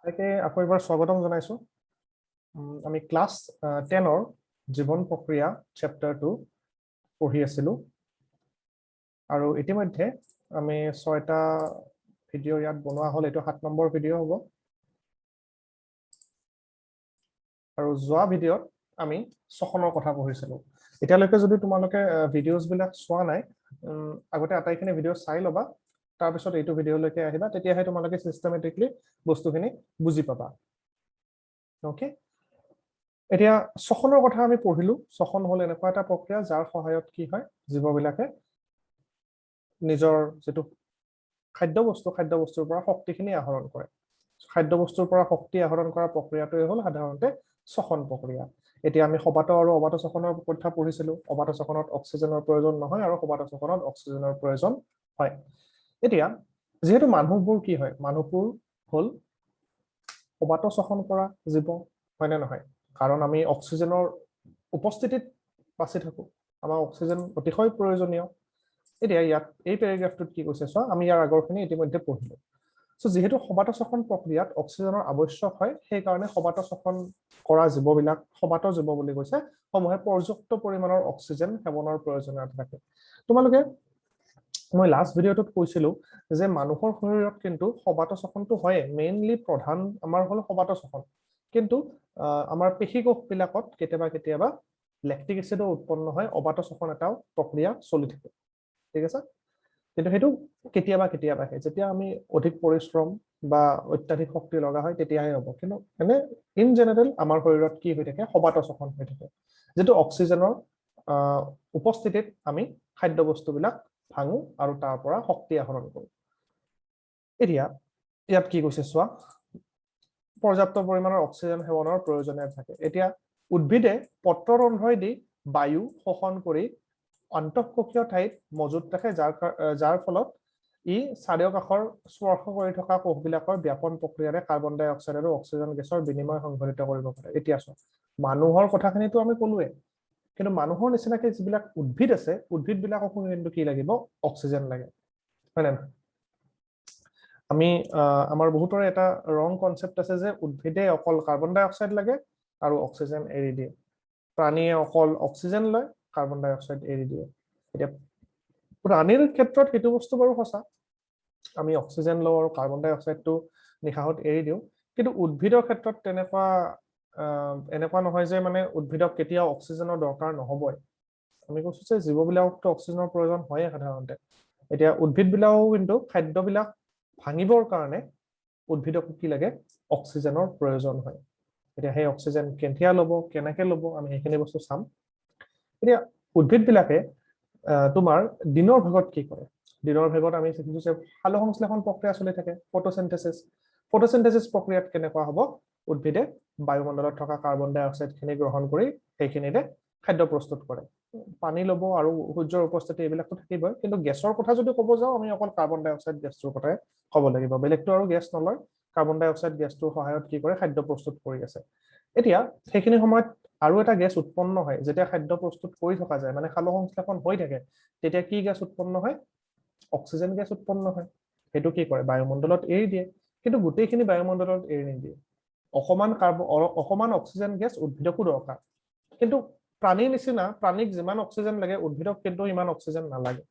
তাকে আকৌ এবাৰ স্বাগতম জনাইছো। আমি ক্লাছ 10ৰ জীৱন প্ৰক্ৰিয়া চেপ্টাৰ 2 পঢ়ি আছিলো আৰু ইতিমধ্যে আমি 6টা ভিডিঅ ইয়াত বনোৱা হ'ল। এইটো 7 নম্বৰ ভিডিঅ হ'ব আৰু যোৱা ভিডিঅত আমি ছখনৰ কথা পঢ়িছিলো। এতিয়ালৈকে যদি তোমালোকে ভিডিঅ'জ বিলাক চোৱা নাই, আগতে আটাইখিনি ভিডিঅ' চাই ল'বা, তাৰপিছত এইটো ভিডিঅ'লৈকে আহিবা, তেতিয়াহে তোমালোকে চিষ্টেমেটিকলি বস্তুখিনি বুজি পাবা। ওকে, এতিয়া ছখনৰ কথা আমি পঢ়িলো। ছখন হ'ল এনেকুৱা এটা প্ৰক্ৰিয়া যাৰ সহায়ত কি হয়, জীৱবিলাকে নিজৰ যেটো খাদ্যবস্তুৰ পৰা শক্তিখিনি আহৰণ কৰে। খাদ্যবস্তুৰ পৰা শক্তি আহৰণ কৰা প্ৰক্ৰিয়াটোৱে হ'ল সাধাৰণতে ছখন প্ৰক্ৰিয়া। এতিয়া আমি সবাত আৰু অবাত ছখনৰ কথা পঢ়িছিলো। অবাত ছখনত অক্সিজেনৰ প্ৰয়োজন নহয় আৰু সবাত ছখনত অক্সিজেনৰ প্ৰয়োজন হয়। এতিয়া যেহেতু মানুহবোৰ কি হয়, মানুহবোৰ হ'ল অবাত ছখন কৰা জীৱ, হয় নে নহয়? কাৰণ আমি অক্সিজেনৰ উপস্থিতিত বাচি থাকো, আমাৰ অক্সিজেন অতিশয় প্ৰয়োজনীয়। এতিয়া ইয়াত এই পেৰাগ্ৰাফটোত কি কৈছে চোৱা, আমি ইয়াৰ আগৰখিনি ইতিমধ্যে পঢ়িলো। যেহেতু সবাত ছখন প্ৰক্ৰিয়াত অক্সিজেনৰ আৱশ্যক হয়, সেইকাৰণে সবাত ছখন কৰা জীৱবিলাক সবাত জীৱ বুলি কৈছে, সমূহে পৰ্যাপ্ত পৰিমাণৰ অক্সিজেন সেৱনৰ প্ৰয়োজনীয়তা থাকে। তোমালোকে মই লাষ্ট ভিডিঅ'টোত কৈছিলো যে মানুহৰ শৰীৰত কিন্তু সবাত ছখনটো হয়, মেইনলি প্ৰধান আমাৰ হ'ল সবাত ছখন, কিন্তু আমাৰ পেশীকোষবিলাকত কেতিয়াবা লেক্টিক এচিডো উৎপন্ন হয়, অবাত ছখন এটাও প্ৰক্ৰিয়া চলি থাকে। ঠিক আছে, কিন্তু সেইটো কেতিয়াবাহে, যেতিয়া আমি অধিক পৰিশ্ৰম বা অত্যাধিক শক্তি লগা হয় তেতিয়াহে হ'ব। কিন্তু এনে ইন জেনেৰেল আমাৰ শৰীৰত কি হৈ থাকে, সবাত ছখন হৈ থাকে, যেটো অক্সিজেনৰ উপস্থিতিত আমি খাদ্যবস্তুবিলাক ভাঙো আৰু তাৰ পৰা শক্তি আহৰণ কৰো। এতিয়া ইয়াত কি কৈছে চোৱা, পৰ্যাপ্ত পৰিমাণৰ অক্সিজেন সেৱনৰ প্ৰয়োজনীয়তা থাকে। এতিয়া উদ্ভিদে পত্ৰৰন্ধ্ৰই দি বায়ু শোষণ কৰি অন্তঃকোষীয় ঠাইত মজুত ৰাখে, যাৰ ফলত ই চাৰিওকাষৰ স্পৰ্শ কৰি থকা কোষবিলাকৰ ব্যাপন প্ৰক্ৰিয়াৰে কাৰ্বন ডাই অক্সাইড আৰু অক্সিজেন গেছৰ বিনিময় সংঘটিত কৰিব পাৰে। এতিয়া চোৱা, মানুহৰ কথাখিনিতো আমি ক'লোৱে, কিন্তু মানুহৰ নিচিনাকে যিবিলাক উদ্ভিদ আছে, উদ্ভিদবিলাককো কিন্তু কি লাগিব, অক্সিজেন লাগে, হয় নে নহয়? আমি আমাৰ বহুতৰে এটা ৰং কনচেপ্ট আছে যে উদ্ভিদে অকল কাৰ্বন ডাই অক্সাইড লাগে আৰু অক্সিজেন এৰি দিয়ে, প্ৰাণীয়ে অকল অক্সিজেন লয়, কাৰ্বন ডাই অক্সাইড এৰি দিয়ে। এতিয়া প্ৰাণীৰ ক্ষেত্ৰত সেইটো বস্তু বাৰু সঁচা, আমি অক্সিজেন লওঁ আৰু কাৰ্বন ডাই অক্সাইডটো নিশাহত এৰি দিওঁ, কিন্তু উদ্ভিদৰ ক্ষেত্ৰত এনেকুৱা নহয় যে মানে উদ্ভিদক কেতিয়াও অক্সিজেনৰ দৰকাৰ নহবই। আমি কৈছো যে জীৱবিলাকতো অক্সিজেনৰ প্ৰয়োজন হয়ে সাধাৰণতে। এতিয়া উদ্ভিদবিলাকো কিন্তু খাদ্যবিলাক ভাঙিবৰ কাৰণে উদ্ভিদক কি লাগে, অক্সিজেনৰ প্ৰয়োজন হয়। এতিয়া সেই অক্সিজেন কেতিয়া ল'ব, কেনেকে ল'ব, আমি সেইখিনি বস্তু চাম। এতিয়া উদ্ভিদবিলাকে তোমাৰ দিনৰ ভাগত কি কৰে, দিনৰ ভাগত আমি দেখিছো যে সালোকসংশ্লেষণ প্ৰক্ৰিয়া চলি থাকে, ফটোচিনথেসিস প্ৰক্ৰিয়াত কেনেকুৱা হ'ব, উদ্ভিদে বায়ুমণ্ডলত থকা কাৰ্বন ডাই অক্সাইডখিনি গ্ৰহণ কৰি সেইখিনিৰে খাদ্য প্ৰস্তুত কৰে। পানী ল'ব আৰু সূৰ্যৰ উপস্থিতি এইবিলাকতো থাকিবই, কিন্তু গেছৰ কথা যদি ক'ব যাওঁ আমি অকল কাৰ্বন ডাই অক্সাইড গেছটোৰ কথাই ক'ব লাগিব, বেলেগটো আৰু গেছ নলয়। কাৰ্বন ডাই অক্সাইড গেছটোৰ সহায়ত কি কৰে, খাদ্য প্ৰস্তুত কৰি আছে। এতিয়া সেইখিনি সময়ত আৰু এটা গেছ উৎপন্ন হয়, যেতিয়া খাদ্য প্ৰস্তুত কৰি থকা যায়, মানে সালোকসংশ্লেষণ হৈ থাকে, তেতিয়া কি গেছ উৎপন্ন হয়, অক্সিজেন গেছ উৎপন্ন হয়। সেইটো কি কৰে, বায়ুমণ্ডলত এৰি দিয়ে, কিন্তু গোটেইখিনি বায়ুমণ্ডলত এৰি নিদিয়ে। অকমান অক্সিজেন গেছ উদ্ভিদকো দৰকাৰ, কিন্তু প্ৰাণীৰ নিচিনা প্ৰাণীক যিমান অক্সিজেন লাগে উদ্ভিদক কিন্তু ইমান অক্সিজেন নালাগে,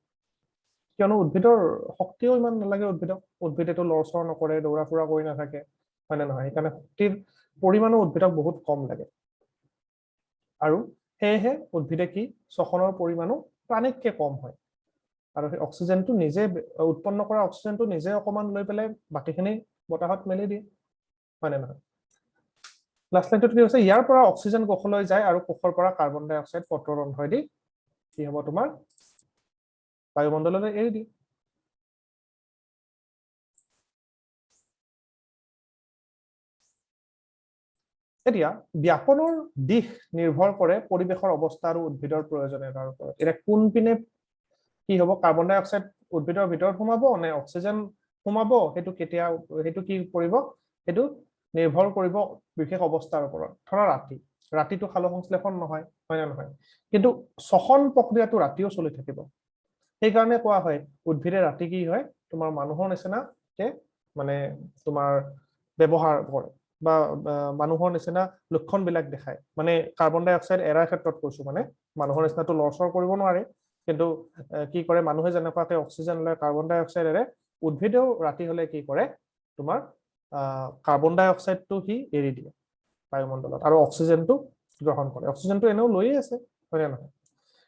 কিয়নো উদ্ভিদৰ শক্তিও ইমান নালাগে। উদ্ভিদেতো লৰচৰ নকৰে, দৌৰা ফুৰা কৰি নাথাকে, হয় নে নহয়? সেইকাৰণে শক্তিৰ পৰিমাণো উদ্ভিদক বহুত কম লাগে, আৰু সেয়েহে উদ্ভিদে কি, শ্বসনৰ পৰিমাণো প্ৰাণীতকে কম হয়, আৰু সেই অক্সিজেনটো নিজে উৎপন্ন কৰা অক্সিজেনটো নিজে অকমান লৈ পেলাই বাকীখিনি বতাহত মেলি দিয়ে, হয় নে নহয়? লাষ্ট লাইনটোত কি হৈছে, ইয়াৰ পৰা অক্সিজেন কোষলৈ যায় আৰু কোষৰ পৰা কাৰ্বন ডাই অক্সাইড পত্ৰৰন্ধ্ৰই দি কি হ'ব, তোমাৰ বায়ুমণ্ডললৈ এৰি দিয়ে। এতিয়া ব্যাপনৰ দিশ নিৰ্ভৰ কৰে পৰিৱেশৰ অৱস্থা আৰু উদ্ভিদৰ প্ৰয়োজনীয়তাৰ ওপৰত। এতিয়া কোনপিনে কি হ'ব, কাৰ্বন ডাই অক্সাইড উদ্ভিদৰ ভিতৰত সোমাব নে অক্সিজেন সোমাব, সেইটো কি কৰিব, সেইটো নিৰ্ভৰ কৰিব বিশেষ অৱস্থাৰ ওপৰত। ধৰা ৰাতিটো সালোকসংশ্লেষণ নহয়, হয় নে নহয়? কিন্তু শ্বসন প্ৰক্ৰিয়াটো ৰাতিও চলি থাকিব। সেইকাৰণে কোৱা হয় উদ্ভিদে ৰাতি কি হয়, তোমাৰ মানুহৰ নিচিনাকে মানে তোমাৰ ব্যৱহাৰ কৰে বা মানুহৰ নিচিনা লক্ষণবিলাক দেখায় মানে কাৰ্বন ডাই অক্সাইড এৰাৰ ক্ষেত্ৰত কৈছো মানে মানুহৰ নিচিনাটো লৰচৰ কৰিব নোৱাৰে কিন্তু কি কৰে মানুহে যেনেকুৱাকৈ অক্সিজেন লয় কাৰ্বন ডাই অক্সাইড এৰে উদ্ভিদেও ৰাতি হলে কি কৰে তোমাৰ কাৰ্বন ডাই অক্সাইডটো সি এৰি দিয়ে বায়ুমণ্ডলত আৰু অক্সিজেনটো গ্ৰহণ কৰে অক্সিজেনটো এনেও লৈয়ে আছে হয় নহয়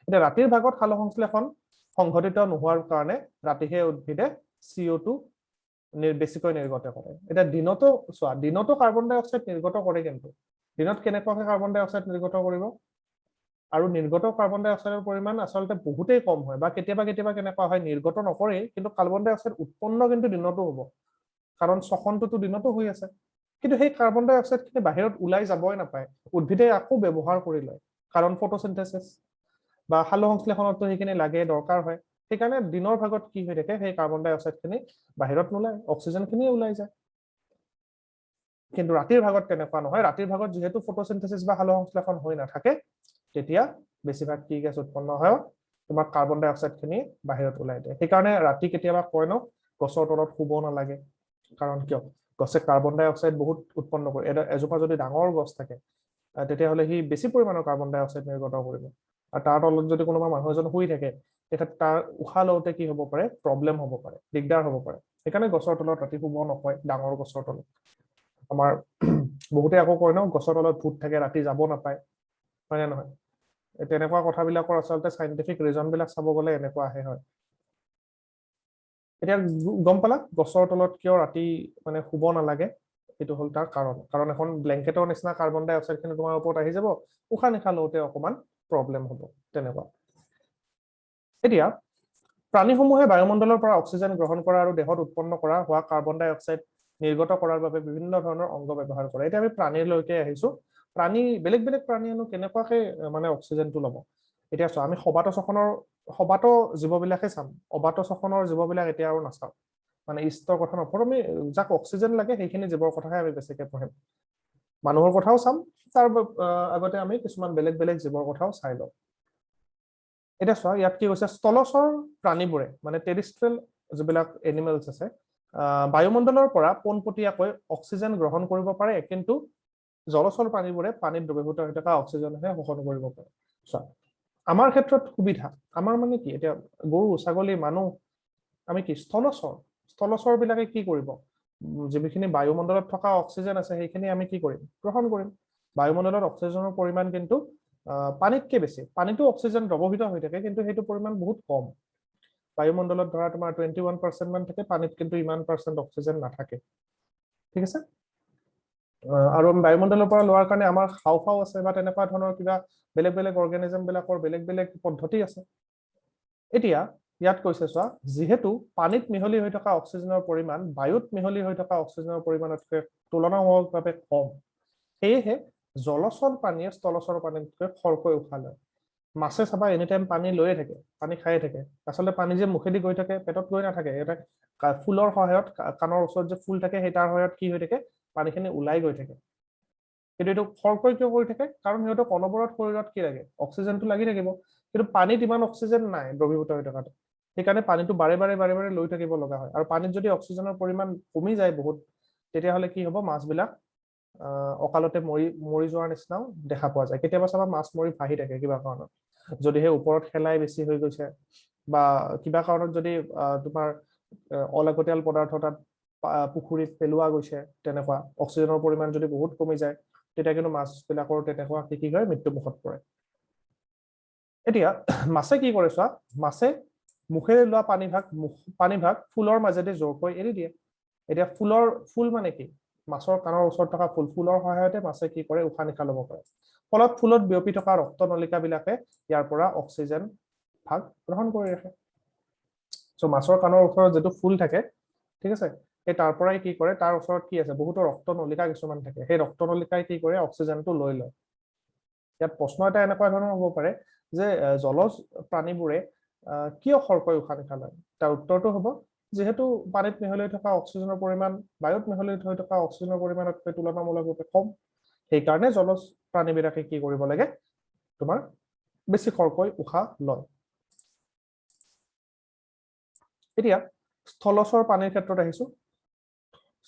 এতিয়া ৰাতিৰ ভাগত সালোকসংশ্লেষণ সংঘটিত নোহোৱাৰ কাৰণে ৰাতিহে উদ্ভিদে CO2 বেছিকৈ নিৰ্গত কৰে এটা দিনতো চোৱা দিনতো কাৰ্বন ডাই অক্সাইড নিৰ্গত কৰে কিন্তু দিনত কেনেকুৱাকৈ কাৰ্বন ডাই অক্সাইড নিৰ্গত কৰিব আৰু নিৰ্গত কাৰ্বন ডাই অক্সাইডৰ পৰিমাণ আসলতে বহুতেই কম হয় বা কেতিয়াবা কেনেকুৱা হয় নিৰ্গত নকৰে কিন্তু কাৰ্বন ডাই অক্সাইড উৎপন্ন কিন্তু দিনতো হ'ব কাৰণ শ্বসনটো দিনতো হৈ আছে কিন্তু সেই কাৰ্বন ডাই অক্সাইডখিনি বাহিৰত ওলাই যাবই নাপায় উদ্ভিদে আকৌ ব্যৱহাৰ কৰি লয় কাৰণ ফটোচিনথেসিস বা সালোকসংশ্লেষণতো সেইখিনি লাগে দৰকাৰ হয় সেইকাৰণে দিনৰ ভাগত কি হৈ থাকে সেই কাৰ্বন ডাই অক্সাইডখিনি বাহিৰত নোলায় অক্সিজেনখিনি ওলাই যায় কিন্তু ৰাতিৰ ভাগত তেনেকুৱা নহয় ৰাতিৰ ভাগত যেহেতু ফটোচিনথেসিস বা সালোকসংশ্লেষণ হৈ নাথাকে তেতিয়া বেছিভাগ কি গেছ উৎপন্ন হয় তোমাৰ কাৰ্বন ডাই অক্সাইডখিনি বাহিৰত ওলাই দিয়ে সেইকাৰণে ৰাতি কেতিয়াবা কয় ন গছৰ তলত শুব নালাগে কাৰণ কিয় গছে কাৰ্বন ডাই অক্সাইড বহুত উৎপন্ন কৰে এজোপা যদি ডাঙৰ গছ থাকে তেতিয়াহ'লে সি বেছি পৰিমাণৰ কাৰ্বন ডাই অক্সাইড নিৰ্গত কৰিব আৰু তাৰ তলত যদি কোনোবা মানুহ এজন শুই থাকে তেতিয়া তাৰ উশাহ লওঁতে কি হ'ব পাৰে প্ৰব্লেম হ'ব পাৰে দিগদাৰ হ'ব পাৰে সেইকাৰণে গছৰ তলত ৰাতি শুব নকয় ডাঙৰ গছৰ তলত আমাৰ বহুতে আকৌ কয় ন গছৰ তলত ভূত থাকে ৰাতি যাব নাপায় হয় নে নহয় তেনেকুৱা কথাবিলাকৰ আচলতে সাইন্টিফিক ৰিজনবিলাক চাব গ'লে এনেকুৱা আহে হয় এতিয়া গম পালা গছৰ তলত কিয় ৰাতি মানে শুব নালাগে এইটো হ'ল তাৰ কাৰণ এখন ব্লেংকেটৰ নিচিনা কাৰ্বন ডাই অক্সাইডখিনি তোমাৰ ওপৰত আহি যাব উশাহ নিশাহ লওঁতে অকমান প্ৰব্লেম হ'ব তেনেকুৱা এতিয়া প্ৰাণীসমূহে বায়ুমণ্ডলৰ পৰা অক্সিজেন গ্ৰহণ কৰা আৰু দেহত উৎপন্ন কৰা হোৱা কাৰ্বন ডাই অক্সাইড নিৰ্গত কৰাৰ বাবে বিভিন্ন ধৰণৰ অংগ ব্যৱহাৰ কৰে এতিয়া আমি প্ৰাণীলৈকে আহিছো প্ৰাণী বেলেগ প্ৰাণীয়েনো কেনেকুৱাকৈ মানে অক্সিজেনটো ল'ব এতিয়া চোৱা আমি সবাত জীৱবিলাকে চাম অবাত শ্বসনৰ জীৱবিলাক এতিয়া আৰু নাচাওঁ মানে ইষ্টৰ কথা নপঢ়ো আমি যাক অক্সিজেন লাগে সেইখিনি জীৱৰ কথাহে আমি বেছিকৈ পঢ়িম মানুহৰ কথাও চাম তাৰ আগতে আমি কিছুমান বেলেগ জীৱৰ কথাও চাই লওঁ এতিয়া চোৱা ইয়াত কি হৈছে স্থলচৰ প্ৰাণীবোৰে মানে টেৰিষ্ট্ৰিয়েল যিবিলাক এনিমেলছ আছে বায়ুমণ্ডলৰ পৰা পোনপটীয়াকৈ অক্সিজেন গ্ৰহণ কৰিব পাৰে কিন্তু জলচৰ প্ৰাণীবোৰে পানীত দ্ৰৱীভূত হৈ থকা অক্সিজেনহে শোষণ কৰিব পাৰে চোৱা আমাৰ ক্ষেত্ৰত সুবিধা আমাৰ মানে কি এতিয়া গৰু ছাগলী মানুহ আমি কি স্থলচৰ বিলাকে কি কৰিব যিখিনি বায়ুমণ্ডলত থকা অক্সিজেন আছে সেইখিনি আমি কি কৰিম গ্ৰহণ কৰিম বায়ুমণ্ডলত অক্সিজেনৰ পৰিমাণ কিন্তু পানীতকৈ বেছি পানীতো অক্সিজেন দ্ৰৱীভূত হৈ থাকে কিন্তু সেইটো পৰিমাণ বহুত কম বায়ুমণ্ডলত ধৰা তোমাৰ 21% মান থাকে পানীত কিন্তু ইমান % অক্সিজেন নাথাকে ঠিক আছে আৰু বায়ুমণ্ডলৰ পৰা লোৱাৰ কাৰণে আমাৰ হাওঁফাওঁ আছে বা তেনেকুৱা ধৰণৰ কিবা বেলেগ অৰ্গেনিজম বিলাকৰ বেলেগ পদ্ধতি আছে এতিয়া ইয়াত কৈছে চোৱা যিহেতু পানীত মিহলি হৈ থকা অক্সিজেনৰ পৰিমাণ বায়ুত মিহলি হৈ থকা অক্সিজেনৰ পৰিমাণতকৈ তুলনামূলকভাৱে কম সেয়েহে জলচৰ প্ৰাণীয়ে স্থলচৰ প্ৰাণীতকৈ খৰকৈ উশাহ লয় মাছে চাবা এনি টাইম পানী লৈয়ে থাকে পানী খায়ে থাকে আচলতে পানী যে মুখেদি গৈ থাকে পেটত গৈ নাথাকে এটা ফুলৰ সহায়ত কাণৰ ওচৰত যে ফুল থাকে সেই তাৰ সহায়ত কি হৈ থাকে পানীখিনি ওলাই গৈ থাকে কিন্তু এইটো খৰকৈ কিয় কৰি থাকে কাৰণ সিহঁতক অনবৰত শৰীৰত কি লাগে অক্সিজেনটো লাগি থাকিব কিন্তু পানীত ইমান অক্সিজেন নাই দ্ৰৱীভূত হৈ থকাটো সেইকাৰণে পানীটো বাৰে বাৰে লৈ থাকিব লগা হয় আৰু পানীত যদি অক্সিজেনৰ পৰিমাণ কমি যায় বহুত তেতিয়াহ'লে কি হ'ব মাছবিলাক অকালতে মৰি যোৱাৰ নিচিনাও দেখা পোৱা যায় কেতিয়াবা চাবা মাছ মৰি ভাহি থাকে কিবা কাৰণত যদিহে ওপৰত শেলাই বেছি হৈ গৈছে বা কিবা কাৰণত যদি তোমাৰ অলাগতিয়াল পদাৰ্থ তাত পুখুৰীত পেলোৱা গৈছে তেনেকুৱা অক্সিজেনৰ পৰিমাণ যদি বহুত কমি যায় তেতিয়া কিন্তু মাছবিলাকৰ তেনেকুৱা কি হয় মৃত্যুমুখত পৰে এতিয়া মাছে কি কৰে চোৱা মাছে মুখেৰে লোৱা পানীভাগ ফুলৰ মাজেদি জোৰকৈ এৰি দিয়ে এতিয়া ফুল মানে কি মাছৰ কাণৰ ওচৰত থকা ফুলৰ সহায়তে মাছে কি কৰে উশাহ নিশাহ ল'ব পাৰে ফলত ফুলত বিয়পি থকা ৰক্তনলিকাবিলাকে ইয়াৰ পৰা অক্সিজেন ভাগ গ্ৰহণ কৰি ৰাখে চ' মাছৰ কাণৰ ওচৰত যিটো ফুল থাকে ঠিক আছে সেই তাৰ পৰাই কি কৰে তাৰ ওচৰত কি আছে বহুতো ৰক্তনলিকা কিছুমান থাকে সেই ৰক্তনলিকাই কি কৰে অক্সিজেনটো লৈ লয় ইয়াত প্ৰশ্ন এটা এনেকুৱা ধৰণৰ হ'ব পাৰে যে জলজ প্ৰাণীবোৰে কিয় খৰকৈ উশাহ নিশাহ লয় তাৰ উত্তৰটো হ'ব যেহেতু পানীত মিহলি থকা অক্সিজেনৰ পৰিমাণ বায়ুত মিহলি হৈ থকা অক্সিজেনৰ পৰিমাণতকৈ তুলনামূলকভাৱে কম সেইকাৰণে জলজ প্ৰাণীবিলাকে কি কৰিব লাগে তোমাৰ বেছি খৰকৈ উশাহ লয় এতিয়া স্থলচৰ পানীৰ ক্ষেত্ৰত আহিছো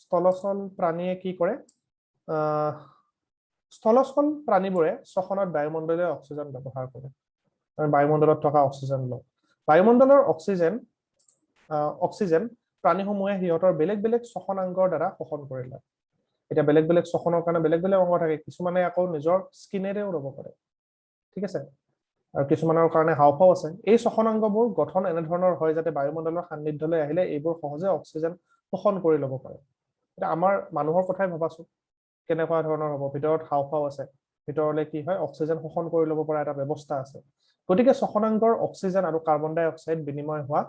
স্থলচল প্ৰাণীয়ে কি কৰে স্থলচল প্ৰাণীবোৰে শ্বসনত বায়ুমণ্ডলীয় অক্সিজেন ব্যৱহাৰ কৰে বায়ুমণ্ডলত থকা অক্সিজেন লয় বায়ুমণ্ডলৰ অক্সিজেন প্ৰাণীসমূহে সিহঁতৰ বেলেগ বেলেগ শ্বসনাংগৰ দ্বাৰা শোষণ কৰি লয় এতিয়া বেলেগ বেলেগ শ্বসনৰ কাৰণে বেলেগ বেলেগ অংগ থাকে কিছুমানে আকৌ নিজৰ স্কিনেৰেও ল'ব পাৰে ঠিক আছে আৰু কিছুমানৰ কাৰণে হাওঁফাওঁ আছে এই শ্বসনাংগবোৰ গঠন এনেধৰণৰ হয় যাতে বায়ুমণ্ডলৰ সান্নিধ্যলৈ আহিলে এইবোৰ সহজে অক্সিজেন শোষণ কৰি ল'ব পাৰে এটা আমাৰ মানুহৰ কথাই ভাবাচোন কেনেকুৱা ধৰণৰ হ'ব ভিতৰত হাওঁফাওঁ আছে ভিতৰলৈ কি হয় অক্সিজেন শোষণ কৰি ল'ব পৰা এটা ব্যৱস্থা আছে গতিকে শ্বসনাংগৰ অক্সিজেন আৰু কাৰ্বন ডাই অক্সাইড বিনিময় হোৱা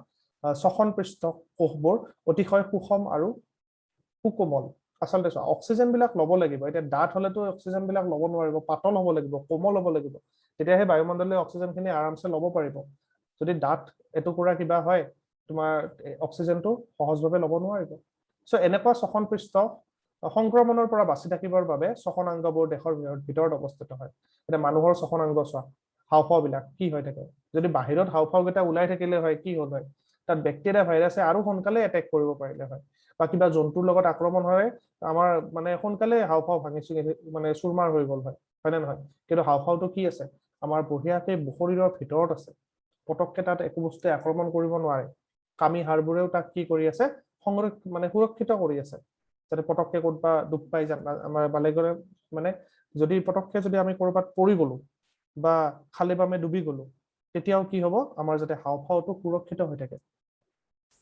শ্বসন পৃষ্ঠ কোষবোৰ অতিশয় সুষম আৰু সুকোমল আচলতে অক্সিজেন বিলাক ল'ব লাগিব এতিয়া ডাঠ হলেতো অক্সিজেন বিলাক ল'ব নোৱাৰিব পাতল হ'ব লাগিব কোমল হ'ব লাগিব তেতিয়াহে বায়ুমণ্ডলীয় অক্সিজেনখিনি আৰামছে ল'ব পাৰিব যদি ডাঠ এটুকুৰা কিবা হয় তোমাৰ অক্সিজেনটো সহজভাৱে ল'ব নোৱাৰিব সো এনেকুৱা শ্বসন পৃষ্ঠ সংক্ৰমণৰ পৰা বাচি থাকিবৰ বাবে শ্বসনাংগবোৰ দেহৰ ভিতৰত অৱস্থিত হয় এতিয়া মানুহৰ শ্বসনাংগ চোৱা হাওঁফাওঁ বিলাক কি হৈ থাকে যদি বাহিৰত হাওঁফাওঁ কেইটা ওলাই থাকিলে হয় কি হ'ল হয় তাত বেক্টেৰিয়া ভাইৰাছে আৰু সোনকালে এটেক কৰিব পাৰিলে হয় বা কিবা জন্তুৰ লগত আক্ৰমণ হয় আমাৰ মানে সোনকালে হাওঁফাওঁ ভাঙিছে মানে চুৰমাৰ হৈ গ'ল হয় হয়নে নহয় কিন্তু হাওঁফাওঁটো কি আছে আমাৰ বঢ়িয়াকে শৰীৰৰ ভিতৰত আছে পটককে তাত একো বস্তুৱে আক্ৰমণ কৰিব নোৱাৰে কামি হাড়বোৰেও তাক কি কৰি আছে মানে সুৰক্ষিত কৰি আছে যাতে পটককে ক'তবা দুখ পাই যাম আমাৰ বালেগৰে মানে যদি পটককে যদি আমি ক'ৰবাত পৰি গ'লো বা খালে বামে ডুবি গ'লো তেতিয়াও কি হ'ব আমাৰ যাতে হাওঁফাওঁটো সুৰক্ষিত হৈ থাকে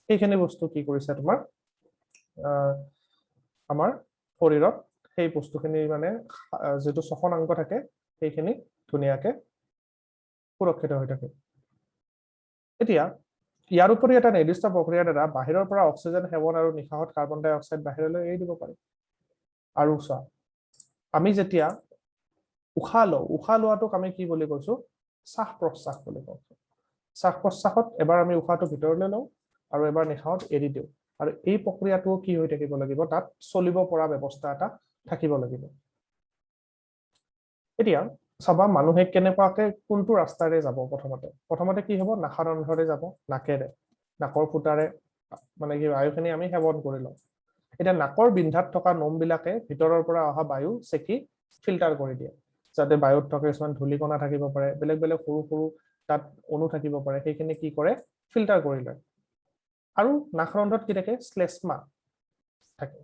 এইখিনি বস্তু কি কৰিছে তোমাৰ আমাৰ শৰীৰত সেই বস্তুখিনি মানে যেটো শ্বসনাংগ থাকে সেইখিনি ধুনীয়াকে সুৰক্ষিত হৈ থাকে এতিয়া ইয়াৰ উপৰি এটা নিৰ্দিষ্ট প্ৰক্ৰিয়াৰ দ্বাৰা বাহিৰৰ পৰা অক্সিজেন সেৱন আৰু নিশাহত কাৰ্বন ডাই অক্সাইড বাহিৰলৈ এৰি দিব পাৰি আৰু চোৱা আমি যেতিয়া উশাহ লোৱাটোক আমি কি বুলি কৈছো শ্বাস প্ৰশ্বাস বুলি কৈছো শ্বাস প্ৰশ্বাসত এবাৰ আমি উশাহটো ভিতৰলৈ লওঁ আৰু এবাৰ নিশাহত এৰি দিওঁ আৰু এই প্ৰক্ৰিয়াটো কি হৈ থাকিব লাগিব তাত চলিব পৰা ব্যৱস্থা এটা থাকিব লাগিব এতিয়া চাবা মানুহে কেনেকুৱাকে কোনটো ৰাস্তাৰে যাব প্ৰথমতে কি হ'ব নাসাৰন্ধৰে যাব নাকেৰে নাকৰ ফুটাৰে মানে কি বায়ুখিনি আমি সেৱন কৰি লওঁ এতিয়া নাকৰ বিন্ধাত থকা নোমবিলাকে ভিতৰৰ পৰা অহা বায়ু চেকি ফিল্টাৰ কৰি দিয়ে যাতে বায়ুত থকা কিছুমান ধূলিকণা থাকিব পাৰে বেলেগ বেলেগ সৰু সৰু তাত অণু থাকিব পাৰে সেইখিনি কি কৰে ফিল্টাৰ কৰি লয় আৰু নাকৰন্ধত কি থাকে শ্লেষ্মা থাকে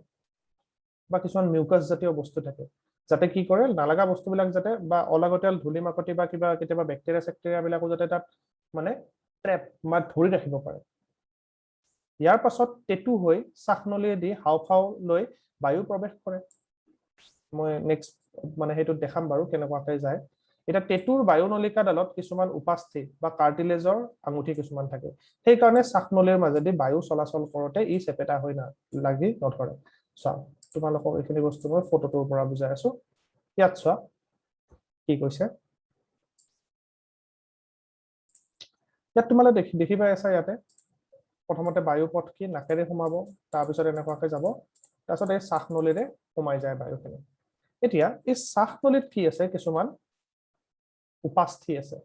বা কিছুমান মিউকাছ জাতীয় বস্তু থাকে যাতে কি কৰে নালাগা বস্তুবিলাক যাতে বা অলাগতিয়াল ধূলি মাকতি বা কিবা কেতিয়াবা বেক্টেৰিয়া চেক্টেৰিয়া বিলাকো যাতে তাত মানে ট্ৰেপ বা ধৰি ৰাখিব পাৰে ইয়াৰ পাছত টেটু হৈ শ্বাসনলীয়েদি হাওঁফাওঁ লৈ বায়ু প্ৰৱেশ কৰে মই নেক্সট মানে হেতু দেখাম বাৰু কেনেকুৱাকৈ যায় এটা টেটুৰ বায়ুনলিকাডালত কিছুমান উপাস্থি বা কাৰ্টিলেজৰ আঙুঠি কিছুমান থাকে সেই কাৰণে শ্বাসনলীৰ মাজেদি বায়ু চলাচল কৰোতে ই চেপেটা হৈ লাগি নধৰে চোৱা তোমালোকক এইখিনি বস্তু মই ফটোটোৰ পৰা বুজাই আছো ইয়াত চোৱা কি কৈছে ইয়াত তোমালোকে দেখি পাই আছা ইয়াতে প্ৰথমতে বায়ু পথ কি নাকেৰে সোমাব তাৰপিছত এনেকুৱাকৈ যাব তাৰপিছত এই শ্বাসনলীৰে সোমাই যায় বায়ুখিনি এতিয়া এই শ্বাসনলীত কি আছে কিছুমান উপাস্থি আছে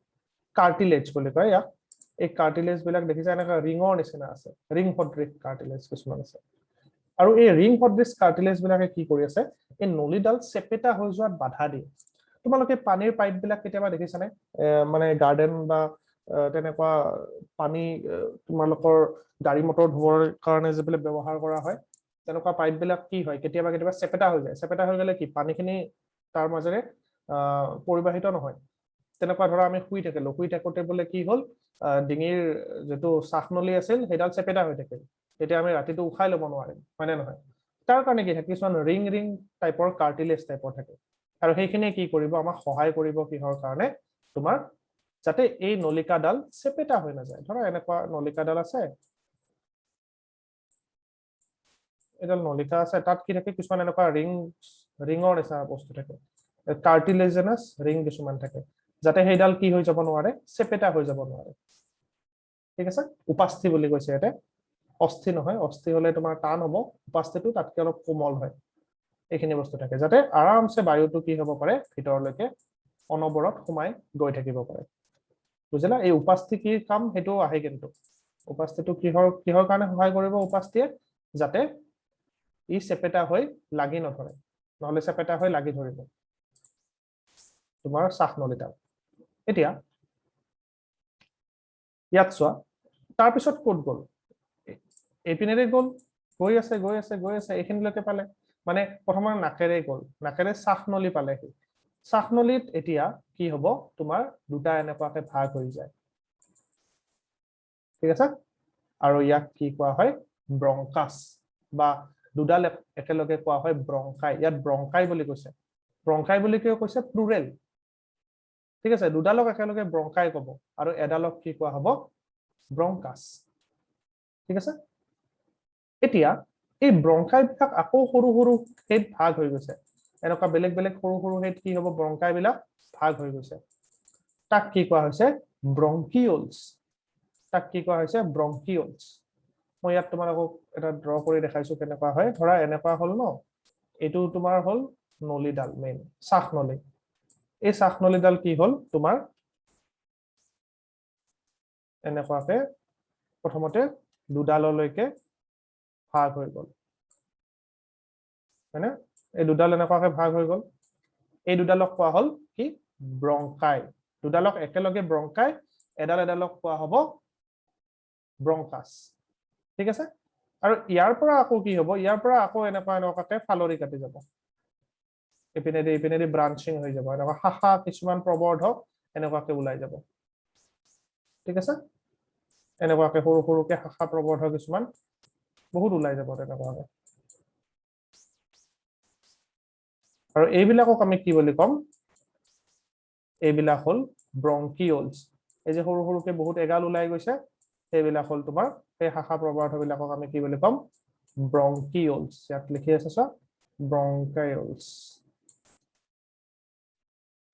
কাৰ্টিলেজ বুলি কয় ইয়াক এই কাৰ্টিলেজ বিলাক দেখিছা এনেকা ৰিঙৰ নিচিনা আছে ৰিং সদৃশ কাৰ্টিলেজ কিছুমান আছে আৰু এই ৰিং সদৃশ কাৰ্টিলেজ বিলাকে কি কৰি আছে এই নলীডাল চেপেটা হৈ যোৱাত বাধা দিয়ে তোমালোকে পানীৰ পাইপ বিলাক কেতিয়াবা দেখিছানে মানে গাৰ্ডেন বা তেনেকুৱা পানী তোমালোকৰ গাড়ী মটৰ ধোৱাৰ কাৰণে যিবিলাক ব্যৱহাৰ কৰা হয় তেনেকুৱা পাইপ বিলাক কি হয় কেতিয়াবা চেপেটা হৈ যায় চেপেটা হৈ গ'লে কি পানীখিনি তাৰ মাজেৰে পৰিবাহিত নহয় তেনেকুৱা ধৰা আমি শুই থাকোতে বোলে কি হ'ল ডিঙিৰ যেটো শ্বাসনলী আছিল সেইডাল চেপেটা হৈ থাকিল তেতিয়া আমি ৰাতিটো উখাই ল'ব নোৱাৰিম হয়নে নহয় তাৰ কাৰণে কি থাকে কিছুমান ৰিং টাইপৰ কাৰ্টিলেজ টাইপৰ থাকে আৰু সেইখিনি কি কৰিব আমাক সহায় কৰিব কিহৰ কাৰণে তোমাৰ যাতে এই নলিকাডাল চেপেটা হৈ নাযায় ধৰা এনেকুৱা নলিকাডাল আছে এডাল নলিকা আছে তাত কি থাকে কিছুমান এনেকুৱা ৰিঙৰ নিচিনা বস্তু থাকে কাৰ্টিলেজেনাছ ৰিং কিছুমান থাকে যাতে সেইডাল কি হৈ যাব নোৱাৰে চেপেটা হৈ যাব নোৱাৰে ঠিক আছে উপাস্থি বুলি কৈছে ইয়াতে অস্থি নহয় অস্থি হলে তোমাৰ টান হ'ব উপাস্থিটো তাতকৈ অলপ কোমল হয় এইখিনি বস্তু থাকে যাতে আৰামছে বায়ুটো কি হ'ব পাৰে ভিতৰলৈকে অনবৰত সোমাই গৈ থাকিব পাৰে বুজিলা এই উপাস্থি কি কাম হেতু আহে কিন্তু উপাস্থিটো কিহৰ কাৰণে সহায় কৰিব উপাস্থিয়ে যাতে ই চেপেটা হৈ লাগি নধৰে নহলে চেপেটা হৈ লাগি ধৰিব তোমাৰ শ্বাসনলীডাল এতিয়া ইয়াত চোৱা তাৰ পিছত ক'ত গ'ল এইপিনেৰে গ'ল গৈ আছে এইখিনিলৈকে পালে মানে প্ৰথমে নাকেৰে গ'ল নাকেৰে শ্বাসনলী পালেহি শ্বাসনলীত এতিয়া কি হ'ব তোমাৰ দুটা এনেকুৱাকে ভাগ হৈ যায় ঠিক আছে আৰু ইয়াক কি কোৱা হয় ব্ৰংকাছ বা দুডাল একেলগে কোৱা হয় ব্ৰংকাই ইয়াত ব্ৰংকাই বুলি কৈছে ব্ৰংকাই বুলি কিয় কৈছে প্লুৰেল ঠিক আছে দুডালক একেলগে ব্ৰংকাই ক'ব আৰু এডালক কি কোৱা হ'ব ব্ৰংকাছ ঠিক আছে এতিয়া এই ব্ৰংকাই বিলাক আকৌ সৰু সৰু হেড ভাগ হৈ গৈছে এনেকুৱা বেলেগ বেলেগ সৰু সৰু হেড কি হ'ব ব্ৰংকাই বিলাক ভাগ হৈ গৈছে তাক কি কোৱা হৈছে ব্ৰংকিউলছ তাক কি কোৱা হৈছে ব্ৰংকিউলছ মই ইয়াত তোমালোকক এটা ড্ৰ কৰি দেখাইছো কেনেকুৱা হয় ধৰা এনেকুৱা হল ন এইটো তোমাৰ হল নলীডাল মেইন শ্বাসনলী এই শ্বাসনলীডাল কি হল তোমাৰ এনেকুৱাকে প্ৰথমতে দুডাললৈকে ভাগ হৈ গ'ল হয়নে এই দুডাল এনেকুৱাকে ভাগ হৈ গ'ল এই দুডালক কোৱা হল কি ব্ৰংকাই দুডালক একেলগে ব্ৰংকাই এডাল এডালক কোৱা হ'ব ব্ৰংকাছ ঠিক আছে আৰু ইয়াৰ পৰা আকৌ কি হ'ব ইয়াৰ পৰা আকৌ এনেকুৱাকে ফালৰি কাটি যাব ইপিনেদি ব্ৰাঞ্চিং হৈ যাব এনেকুৱা শাখা কিছুমান প্ৰবৰ্ধক এনেকুৱাকে ওলাই যাব ঠিক আছে এনেকুৱাকে সৰু সৰুকে শাখা প্ৰবৰ্ধক কিছুমান বহুত ওলাই যাব তেনেকুৱাকে আৰু এইবিলাকক আমি কি বুলি ক'ম এইবিলাক হল ব্ৰংকিউলছ এই যে সৰু সৰুকে বহুত এগাল ওলাই গৈছে সেইবিলাক হল তোমাৰ এই শাখা প্ৰবৰ্ধবিলাকক আমি কি বুলি ক'ম ব্ৰংকিউলছ ইয়াত লিখি আছে চোৱা ব্ৰংকাইউলছ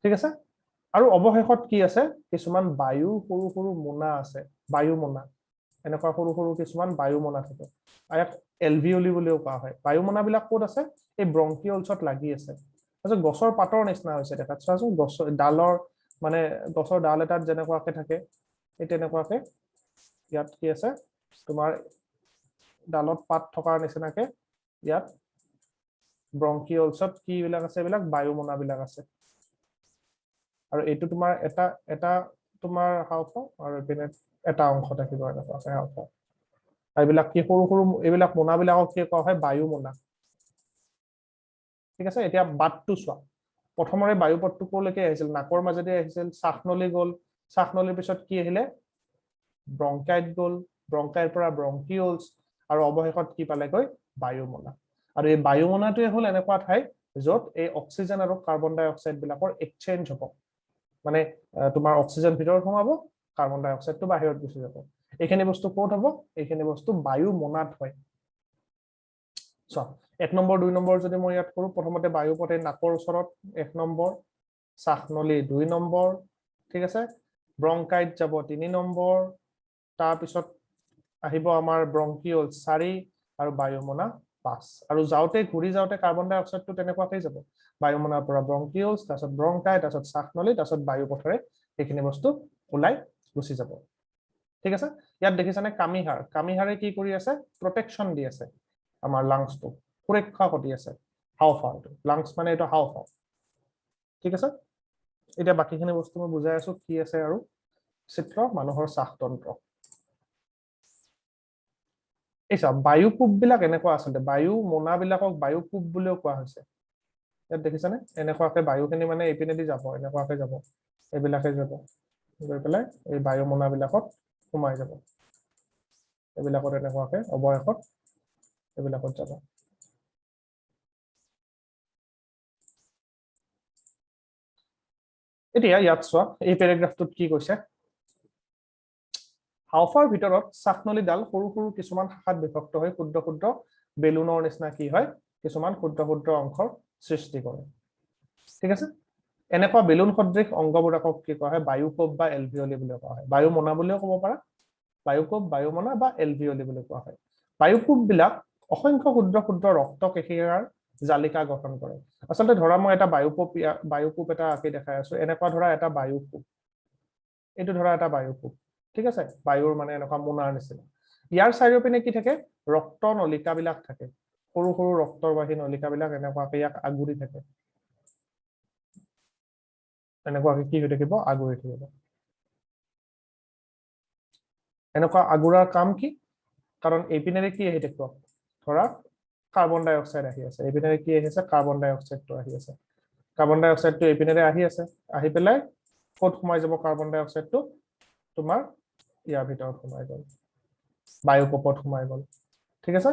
ঠিক আছে আৰু অৱশেষত কি আছে কিছুমান বায়ু সৰু সৰু মোনা আছে বায়ু মোনা এনেকুৱা সৰু সৰু কিছুমান বায়ু মোনা থাকে ইয়াক এলভিঅলি বুলিও কোৱা হয় বায়ু মোনাবিলাক ক'ত আছে এই ব্ৰংকিউলছত লাগি আছে তাৰপিছত গছৰ পাতৰ নিচিনা হৈছে দেখাত চোৱাচোন গছৰ ডালৰ মানে গছৰ ডাল এটাত যেনেকুৱাকে থাকে এই তেনেকুৱাকে ইয়াত কি আছে তোমাৰ ডালত পাত থকাৰ নিচিনাকে ইয়াত ব্ৰংকিউলছত কি বিলাক আছে এইবিলাক বায়ু মোনাবিলাক আছে আৰু এইটো তোমাৰ এটা তোমাৰ হাওঁফাওঁ আৰু এইপিনে এটা অংশ থাকিব এনেকুৱাকে হাওঁফাওঁ এইবিলাক কি সৰু সৰু এইবিলাক মোনাবিলাকক কি কোৱা হয় বায়ু মোনা ঠিক আছে এতিয়া বাটটো চোৱা প্ৰথমৰে বায়ুপথটো ক'লৈকে আহিছিল নাকৰ মাজেদি আহিছিল শ্বাসনলী গ'ল শ্বাসনলীৰ পিছত কি আহিলে ব্ৰংকাইট গ'ল ব্ৰংকাইৰ পৰা ব্ৰংকিউলছ আৰু অৱশেষত কি পালেগৈ বায়ুমোনা আৰু এই বায়ুমোনাটোৱে হ'ল এনেকুৱা ঠাই য'ত এই অক্সিজেন আৰু কাৰ্বন ডাই অক্সাইড বিলাকৰ এক্সচেঞ্জ হ'ব মানে তোমাৰ অক্সিজেন ভিতৰত সোমাব কাৰ্বন ডাই অক্সাইডটো বাহিৰত গুচি যাব এইখিনি বস্তু ক'ত হ'ব এইখিনি বস্তু বায়ুমোনাত হয় চোৱা 1 নম্বৰ 2 নম্বৰ যদি মই ইয়াত কৰো প্ৰথমতে বায়ুপথে নাকৰ ওচৰত 1 নম্বৰ শ্বাসনলী 2 নম্বৰ ঠিক আছে ব্ৰংকাইট যাব 3 নম্বৰ তাৰ পিছত আহিব আমাৰ ব্ৰংকিউল 4 আৰু বায়ুমোনা 5 আৰু যাওঁতে ঘূৰি যাওঁতে কাৰ্বন ডাই অক্সাইডটো তেনেকুৱাকৈ যাব বায়ুমোনাৰ পৰা ব্ৰংকিউলছ তাৰপিছত ব্ৰংকাইট তাৰপিছত শ্বাসনলী তাৰপিছত বায়ুপথৰে এইখিনি বস্তু ওলাই গুচি যাব ঠিক আছে ইয়াত দেখিছানে কামিহাৰে কি কৰি আছে প্ৰটেকশ্যন দি আছে আমাৰ লাংছটো সুৰক্ষা কৰি আছে হাওঁফাওঁটো লাংছ মানে এইটো হাওঁফাওঁ ঠিক আছে এতিয়া বাকিখিনি বস্তু মই বুজাই আছো কি আছে আৰু চিত্ৰ মানুহৰ শ্বাসতন্ত্ৰ এইসা বায়ুকূপ বিলাক এনেকুৱা আছিলে বায়ু মোনাবিলাকক বায়ুকূপ বুলিও কোৱা হৈছে ইয়াত দেখিছানে এনেকুৱাকে বায়ুখিনি মানে এইপিনেদি যাব এনেকুৱাকে যাব এইবিলাকে যাব গৈ পেলাই এই বায়ু মোনাবিলাকত সোমাই যাব এইবিলাকত এনেকুৱাকে অৱশেষত এইবিলাকত যাব এতিয়া ইয়াত চোৱা এই পেৰাগ্ৰাফটোত কি কৈছে হাওঁফাওঁৰ ভিতৰত শ্বাসনলীডাল সৰু সৰু কিছুমান শাখাত বিভক্ত হৈ ক্ষুদ্ৰ ক্ষুদ্ৰ বেলুনৰ নিচিনা কি হয় কিছুমান ক্ষুদ্ৰ ক্ষুদ্ৰ অংশৰ সৃষ্টি কৰে ঠিক আছে এনেকুৱা বেলুন সদৃশ অংগবোৰক কি কোৱা হয় বায়ুকোপ বা এলভিঅলি বুলি কোৱা হয় বায়ু মোনা বুলিও ক'ব পাৰা বায়ুকোপ বায়ুমোনা বা এলভিঅলি বুলি কোৱা হয় বায়ুকোপ বিলাক অসংখ্য ক্ষুদ্ৰ ক্ষুদ্ৰ ৰক্ত কেশিকাৰ জালিকা গঠন কৰে আচলতে ধৰা মই এটা বায়ুকোপ এটা আঁকি দেখাই আছো এনেকুৱা ধৰা এটা বায়ুকোপ এইটো ধৰা এটা বায়ুকোপ ঠিক আছে বায়ুৰ মানে এনেকুৱা মোনাৰ নিচিনা ইয়াৰ চাৰিওপিনে কি থাকে ৰক্ত নলিকাবিলাক থাকে সৰু সৰু ৰক্তবাহী নলিকাবিলাক এনেকুৱাকৈ ইয়াক আগুৰি থাকে এনেকুৱাকৈ কি হৈ থাকিব আগুৰি থাকিব এনেকুৱা আগুৰাৰ কাম কি কাৰণ এইপিনেৰে কি আহি থাকিব ধৰা কাৰ্বন ডাই অক্সাইড আহি আছে এইপিনেৰে কি আহি আছে কাৰ্বন ডাই অক্সাইডটো আহি আছে কাৰ্বন ডাই অক্সাইডটো এইপিনেৰে আহি আছে আহি পেলাই ক'ত সোমাই যাব কাৰ্বন ডাই অক্সাইডটো তোমাৰ ইয়াৰ ভিতৰত সোমাই গ'ল বায়ু কোপত সোমাই গ'ল ঠিক আছে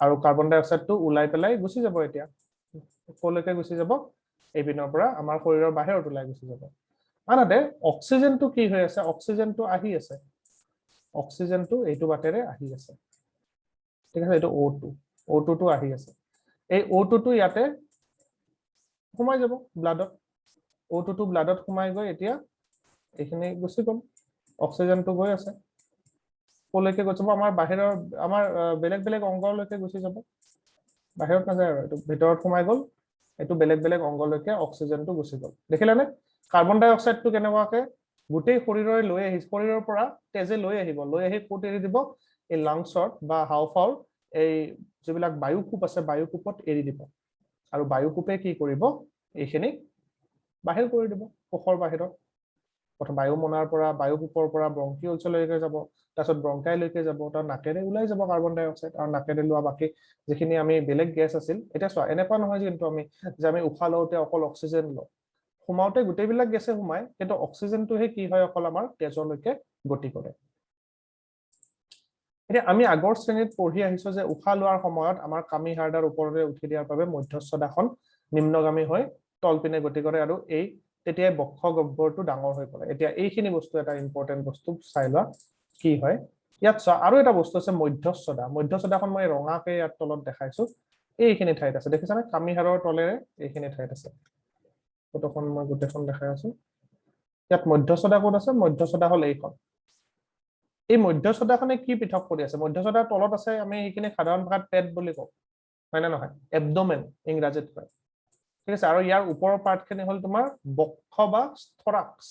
আৰু কাৰ্বন ডাই অক্সাইডটো ওলাই পেলাই গুচি যাব এতিয়া কলৈকে গুচি যাব এইপিনৰ পৰা আমাৰ শৰীৰৰ বাহিৰত ওলাই গুচি যাব আনহাতে অক্সিজেনটো কি হৈ আছে অক্সিজেনটো আহি আছে অক্সিজেনটো এইটো বাটেৰে আহি আছে ঠিক আছে এইটো O2 O2 টো আহি আছে এই O2 টো ইয়াতে সোমাই যাব ব্লাডত O2 টো ব্লাডত সোমাই গৈ এতিয়া এইখিনি গুচি গ'ল অক্সিজেনটো গৈ আছে কলৈকে গুচি যাব আমাৰ বাহিৰৰ আমাৰ বেলেগ বেলেগ অংগলৈকে গুচি যাব বাহিৰত নাযায় আৰু এইটো ভিতৰত সোমাই গ'ল এইটো বেলেগ বেলেগ অংগলৈকে অক্সিজেনটো গুচি গ'ল দেখিলানে কাৰ্বন ডাই অক্সাইডটো কেনেকুৱাকে গোটেই শৰীৰৰে লৈ আহি শৰীৰৰ পৰা তেজে লৈ আহি ক'ত এৰি দিব এই লাংছত বা হাওফাওৰ এই যিবিলাক বায়ুকোপ আছে বায়ুকোপত এৰি দিব আৰু বায়ুকোপে কি কৰিব এইখিনি বাহিৰ কৰি দিব কোষৰ বাহিৰত প্ৰথম বায়ুমনাৰ পৰা বায়ুকোপৰ পৰা ব্ৰংকিঅলছলৈকে যাব তাৰপিছত ব্ৰংকাইলৈকে যাব তাৰ নাকেৰে ওলাই যাব কাৰ্বন ডাই অক্সাইড আৰু নাকেৰে লোৱা বাকী যিখিনি আমি বেলেগ গেছ আছিল এতিয়া চোৱা এনেকুৱা নহয় কিন্তু আমি উশাহ লওঁতে অকল অক্সিজেন লওঁ সোমাওঁতে গোটেইবিলাক গেছে সোমায় কিন্তু অক্সিজেনটোহে কি হয় অকল আমাৰ তেজলৈকে গতি কৰে এতিয়া আমি আগৰ শ্ৰেণীত পঢ়ি আহিছো যে উশাহ লোৱাৰ সময়ত আমাৰ কামি হাড়ডাৰ ওপৰলৈ উঠি দিয়াৰ বাবে মধ্যস্থদাখন নিম্নগামী হৈ তলপিনে গতি কৰে আৰু এই তেতিয়াই বক্ষ গহ্বৰটো ডাঙৰ হৈ পৰে এতিয়া এইখিনি বস্তু এটা ইম্পৰ্টেন্ট বস্তু চাই লোৱা কি হয় ইয়াত চোৱা আৰু এটা বস্তু আছে মধ্যস্থদাখন মই ৰঙাকে ইয়াত তলত দেখাইছো এইখিনি ঠাইত আছে দেখিছানে কামি হাড়ৰ তলেৰে এইখিনি ঠাইত আছে ফটোখন মই গোটেইখন দেখাই আছো ইয়াত মধ্যস্থদা ক'ত আছে মধ্যস্থদা হল এইখন এই মধ্যস্থদাখনে কি পৃথক কৰি আছে মধ্যস্থদাৰ তলত আছে আমি এইখিনি সাধাৰণ ভাষাত পেট বুলি কওঁ হয় না নহয় এবডোমেন ইংৰাজীত কয় ঠিক আছে আৰু ইয়াৰ ওপৰৰ পাৰ্টখিনি হল তোমাৰ বক্ষ বা স্থৰাক্স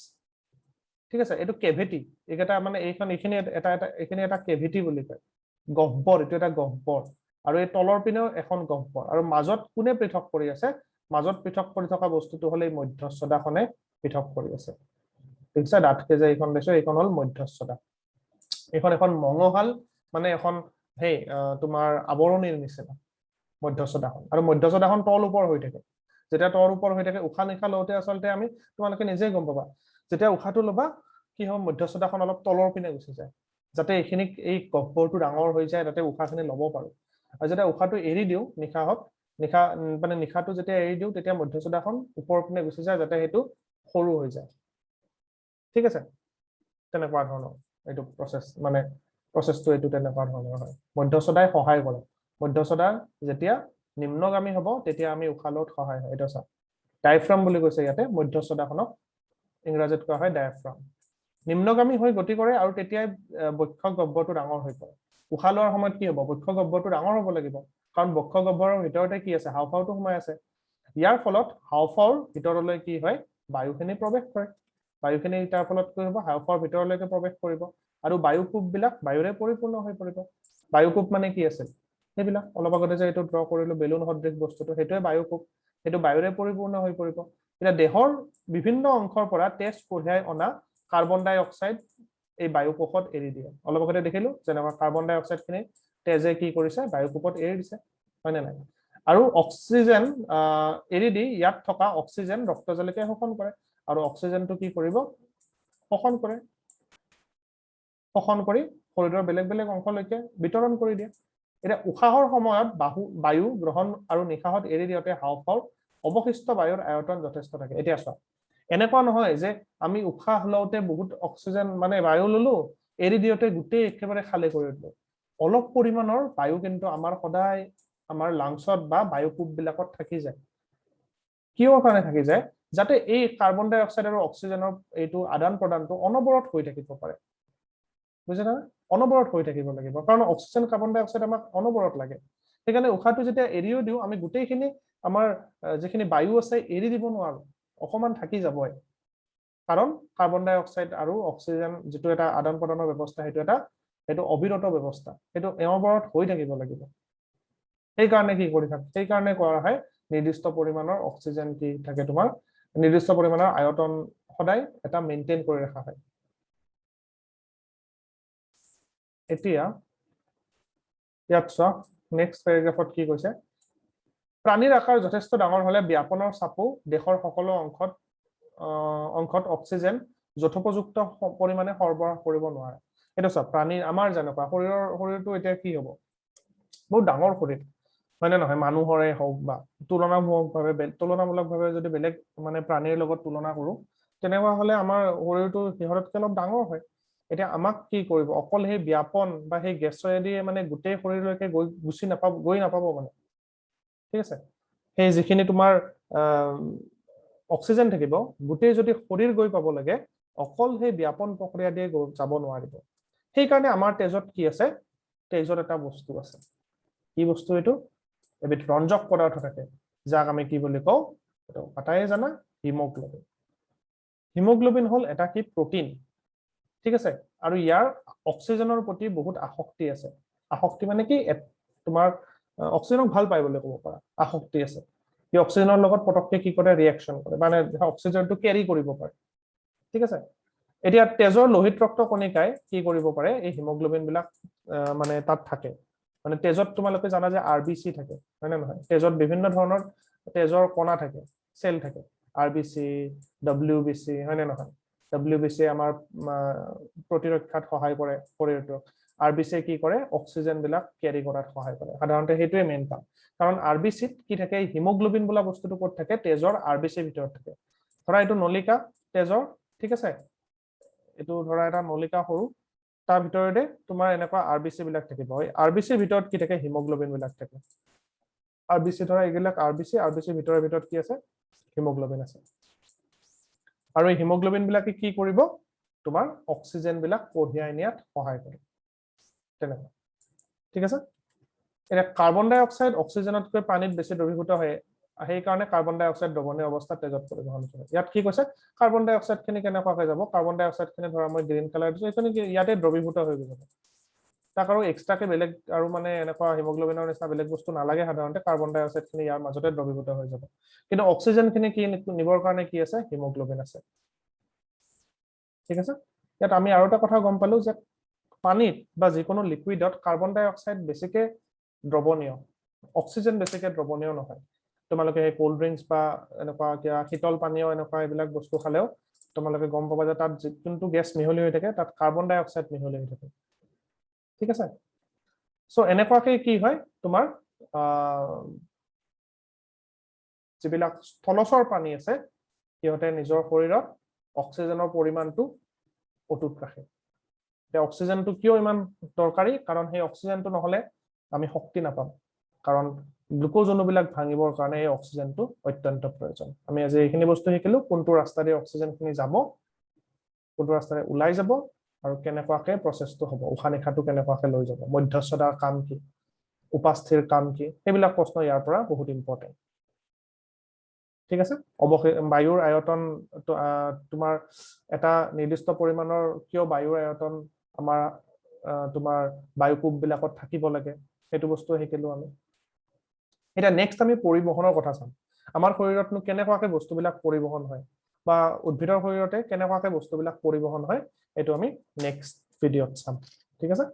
ঠিক আছে এইটো কেভিটি এইকেইটা মানে এইখিনি এটা কেভিটি বুলি কয় গহ্বৰ এইটো এটা গহ্বৰ আৰু এই তলৰ পিনেও এখন গহ্বৰ আৰু মাজত কোনে পৃথক কৰি আছে মাজত পৃথক কৰি থকা বস্তুটো হলে এই মধ্যস্থদাখনে পৃথক কৰি আছে ঠিক আছে ডাঠকে যে এইখন দিছো এইখন হল মধ্যস্থদা এইখন এখন মঙহাল মানে এখন হেই তোমাৰ আৱৰণীৰ নিচিনা মধ্যস্থদাখন আৰু মধ্যস্থদাখন তল ওপৰ হৈ থাকে যেতিয়া তল ওপৰ হৈ থাকে উশাহ নিশাহ লওঁতে আচলতে আমি তোমালোকে নিজেই গম পাবা যেতিয়া উশাহটো ল'বা কি হয় মধ্যস্থদাখন অলপ তলৰ পিনে গুচি যায় যাতে এইখিনি এই গহ্বৰটো ডাঙৰ হৈ যায় যাতে উশাহখিনি ল'ব পাৰো আৰু যেতিয়া উশাহটো এৰি দিওঁ নিশাটো যেতিয়া এৰি দিওঁ তেতিয়া মধ্যস্থদাখন ওপৰৰ পিনে গুচি যায় যাতে সেইটো সৰু হৈ যায় ঠিক আছে তেনেকুৱা ধৰণৰ এইটো প্ৰচেছটো এইটো তেনেকুৱা ধৰণৰ হয় মধ্যস্থদাই সহায় কৰে মধ্যস্থদা যেতিয়া নিম্নগামী হ'ব তেতিয়া আমি উশাহ লোৱাত সহায় হয় এটা চা ডায়াফ্ৰাম বুলি কৈছে ইয়াতে মধ্যস্থদাখনক ইংৰাজীত কোৱা হয় ডায়াফ্ৰাম নিম্নগামী হৈ গতি কৰে আৰু তেতিয়াই বক্ষ গহ্বৰটো ডাঙৰ হৈ পৰে উশাহ লোৱাৰ সময়ত কি হ'ব বক্ষ গহ্বৰটো ডাঙৰ হ'ব লাগিব কাৰণ বক্ষ গহ্বৰৰ ভিতৰতে কি আছে হাওফাওটো সোমাই আছে ইয়াৰ ফলত হাওফাওৰ ভিতৰলৈ কি হয় বায়ুখিনি প্ৰৱেশ কৰে বায়ুখিনি তাৰ ফলত কি হ'ব হাওফাওৰ ভিতৰলৈকে প্ৰৱেশ কৰিব আৰু বায়ুকোপবিলাক বায়ুৰে পৰিপূৰ্ণ হৈ পৰিব বায়ুকোপ মানে কি আছে সেইবিলাক অলপ আগতে যে এইটো ড্ৰ কৰিলো বেলুন সদৃশ বস্তুটো সেইটোৱে বায়ুকোপ সেইটো বায়ুৰে পৰিপূৰ্ণ হৈ পৰিব এতিয়া দেহৰ বিভিন্ন অংশৰ পৰা তেজ কঢ়িয়াই অনা কাৰ্বন ডাই অক্সাইড এই বায়ুকোষত এৰি দিয়ে অলপ আগতে দেখিলো যেনেকুৱা কাৰ্বন ডাই অক্সাইড খিনি তেজে কি কৰিছে বায়ুকোষত এৰি দিছে হয় নে নাই আৰু অক্সিজেন এৰি দি ইয়াত থকা অক্সিজেন ৰক্তজালিকাই শোষণ কৰে আৰু অক্সিজেনটো কি কৰিব শোষণ কৰি শৰীৰৰ বেলেগ বেলেগ অংশলৈকে বিতৰণ কৰি দিয়ে এতিয়া উশাহৰ সময়ত বায়ু গ্ৰহণ আৰু নিশাহত এৰি দিওঁতে হাওফাওৰ অৱশিষ্ট বায়ুৰ আয়তন যথেষ্ট থাকে এতিয়া চোৱা এনেকুৱা নহয় যে আমি উশাহ লওঁতে বহুত অক্সিজেন মানে বায়ু ললো এৰি দিওঁতে গোটেই একেবাৰে খালী কৰি দিলো অলপ পৰিমাণৰ বায়ু কিন্তু আমাৰ সদায় আমাৰ লাংছত বা বায়ুকোপ বিলাকত থাকি যায় কিহৰ কাৰণে থাকি যায় যাতে এই কাৰ্বন ডাই অক্সাইড আৰু অক্সিজেনৰ এইটো আদান প্ৰদানটো অনবৰত হৈ থাকিব পাৰে বুজিলা অনবৰত হৈ থাকিব লাগিব কাৰণ অক্সিজেন কাৰ্বন ডাই অক্সাইড আমাক অনবৰত লাগে সেইকাৰণে উশাহটো যেতিয়া এৰিও দিওঁ আমি গোটেইখিনি আমাৰ যিখিনি বায়ু আছে এৰি দিব নোৱাৰো অকমান থাকি যাবই কাৰণ কাৰ্বন ডাই অক্সাইড আৰু অক্সিজেন যেটো এটা আদান প্ৰদানৰ ব্যৱস্থা সেইটো অবিৰত ব্যৱস্থা সেইটো অনবৰত হৈ থাকিব লাগিব সেইকাৰণে কি কৰি থাকে, সেইকাৰণে কৰা হয় নিৰ্দিষ্ট পৰিমাণৰ অক্সিজেন কি থাকে তোমাৰ, নিৰ্দিষ্ট পৰিমাণৰ আয়তন সদায় এটা মেইনটেইন কৰি ৰখা হয়। এতিয়া ইয়াত চোৱা নেক্সট পেৰাগ্ৰাফত কি কৈছে, প্ৰাণীৰ আকাৰ যথেষ্ট ডাঙৰ হলে ব্যাপনৰ চাপো দেশৰ সকলো অংশত অক্সিজেন যথোপযুক্ত পৰিমাণে সৰবৰাহ কৰিব নোৱাৰে। এইটো চোৱা প্ৰাণীৰ আমাৰ যেনেকুৱা শৰীৰটো এতিয়া কি হ'ব, বহুত ডাঙৰ শৰীৰ হয় নে নহয়, মানুহৰে হওক বা তুলনামূলকভাৱে যদি বেলেগ মানে প্ৰাণীৰ লগত তুলনা কৰো, তেনেকুৱা হলে আমাৰ শৰীৰটো সিহঁততকৈ অলপ ডাঙৰ হয়। এতিয়া আমাক কি কৰিব, অকল সেই ব্যাপন বা সেই গেছেদি মানে গোটেই শৰীৰলৈকে গৈ নাপাব মানে, ঠিক আছে। সেই যিখিনি তোমাৰ অক্সিজেন থাকিব, গোটেই যদি শৰীৰ গৈ পাব লাগে, অকল সেই ব্যাপন প্ৰক্ৰিয়া দিয়ে যাব নোৱাৰিব। সেইকাৰণে আমাৰ তেজত কি আছে, তেজত এটা বস্তু আছে, কি বস্তু এইটো, এবিধ ৰঞ্জক পদাৰ্থ থাকে, যাক আমি কি বুলি কওঁ, আটাইয়ে জানা, হিমোগ্লোবিন। হিমোগ্লোবিন হল এটা কি প্ৰটিন, ঠিক আছে, আৰু ইয়াৰ অক্সিজেনৰ প্ৰতি বহুত আসক্তি আছে। আসক্তি মানে কি, তোমাৰ অক্সিজেনক ভাল পায় বুলি ক'ব পাৰা, আসক্তি আছে। ই অক্সিজেনৰ লগত পটককে কি কৰে, ৰিয়েকশ্যন কৰে, মানে অক্সিজেনটো কেৰি কৰিব পাৰে, ঠিক আছে। এতিয়া তেজৰ লোহিত ৰক্ত কণিকাই কি কৰিব পাৰে, এই হিমোগ্লোবিন বিলাক মানে তাত থাকে, মানে তেজত তোমালোকে জানা যে RBC থাকে হয় নে নহয়, তেজত বিভিন্ন ধৰণৰ তেজৰ কণা থাকে, চেল থাকে, RBC, WBC হয় নে নহয়। WBC আমাৰ প্ৰতিৰক্ষাত সহায় কৰে শৰীৰটোক, RBC কি কৰে, অক্সিজেন বিলাক কেৰি কৰাত সহায় কৰে, সাধাৰণতে সেইটোৱে মেইন কাম। কাৰণ RBCত কি থাকে, হিমোগ্লোবিন বোলা বস্তুটো ক'ত থাকে, তেজৰ RBCৰ ভিতৰত থাকে। ধৰা এইটো নলিকা তেজৰ, ঠিক আছে, এইটো ধৰা এটা নলিকা সৰু, তাৰ ভিতৰতে তোমাৰ এনেকুৱা RBC বিলাক থাকিব, RBCৰ ভিতৰত কি থাকে, হিমোগ্লোবিন বিলাক থাকে। RBC ধৰা এইবিলাক RBCৰ ভিতৰত কি আছে, হিমোগ্লোবিন আছে। আৰু এই হিমোগ্লোবিন বিলাকে কি কৰিব, তোমাৰ অক্সিজেন বিলাক কঢ়িয়াই নিয়াত সহায় কৰে, তেনেকুৱা, ঠিক আছে। এতিয়া কাৰ্বন ডাই অক্সাইড অক্সিজেনতকৈ পানীত বেছি দ্ৰৱীভূত হয়, সেইকাৰণে কাৰ্বন ডাই অক্সাইড দ্ৰৱণীয় অৱস্থাত তেজত পৰিবহন কৰে। ইয়াত কি কৈছে, কাৰ্বন ডাই অক্সাইড খিনি কেনেকুৱাকৈ যাব, কাৰ্বন ডাই অক্সাইড খিনি ধৰা মই গ্ৰীণ কালাৰ দিছো, এইখিনি ইয়াতে দ্ৰৱীভূত হৈ যাব, তাক আৰু এক্সট্ৰাকে বেলেগ আৰু মানে এনেকুৱা হিমোগ্লোবিনৰ নিচিনা বেলেগ বস্তু নালাগে, সাধাৰণতে কাৰ্বন ডাই অক্সাইড খিনি ইয়াৰ মাজতে দ্ৰৱীভূত হৈ যাব। কিন্তু অক্সিজেন খিনি কি নিবৰ কাৰণে কি আছে, হিমোগ্লোবিন আছে, ঠিক আছে। ইয়াত আমি আৰু এটা কথা গম পালো যে পানীত বা যিকোনো লিকুইডত কাৰ্বন ডাই অক্সাইড বেছিকে দ্ৰৱণীয়, অক্সিজেন বেছিকে দ্ৰৱণীয় নহয়। তোমালোকে সেই কোল্ড ড্ৰিংকছ বা এনেকুৱা কিবা শীতল পানীয় এনেকুৱা এইবিলাক বস্তু খালেও তোমালোকে গম পাবা যে তাত যোনটো গেছ মিহলি হৈ থাকে, তাত কাৰ্বন ডাই অক্সাইড মিহলি হৈ থাকে, ঠিক আছে। সো এনেকুৱাকে কি হয়, তোমাৰ যিবিলাক স্থলচৰ প্ৰাণী আছে, সিহঁতে নিজৰ শৰীৰত অক্সিজেনৰ পৰিমাণটো অটুট ৰাখে। এতিয়া অক্সিজেনটো কিয় ইমান দৰকাৰী, কাৰণ সেই অক্সিজেনটো নহলে আমি শক্তি নাপাম, কাৰণ গ্লুকোজ অণুবিলাক ভাঙিবৰ কাৰণে এই অক্সিজেনটো অত্যন্ত প্ৰয়োজন। আমি আজি এইখিনি বস্তু শিকিলো, কোনটো ৰাস্তাৰে অক্সিজেন খিনি যাব, কোনটো ৰাস্তাৰে ওলাই যাব, আৰু কেনেকুৱাকে প্ৰচেছটো হ'ব, উশাহ নিশাহটো কেনেকুৱাকে লৈ যাব, মধ্যস্থতাৰ কাম কি, উপাস্থিৰ কাম কি, সেইবিলাক প্ৰশ্ন ইয়াৰ পৰা বহুত ইম্পৰ্টেণ্ট, ঠিক আছে। বায়ুৰ আয়তন, তোমাৰ এটা নিৰ্দিষ্ট পৰিমাণৰ কিয় বায়ুৰ আয়তন আমাৰ তোমাৰ বায়ুকোষ বিলাকত থাকিব লাগে, সেইটো বস্তু শিকিলো আমি। এতিয়া নেক্সট আমি পৰিবহনৰ কথা চাম, আমাৰ শৰীৰতনো কেনেকুৱাকে বস্তুবিলাক পৰিবহন হয়, বা উদ্ভিদৰ শৰীৰতে কেনেকুৱাকে বস্তুবিলাক পৰিবহন হয়, এইটো আমি নেক্সট ভিডিঅ'ত চাম, ঠিক আছে।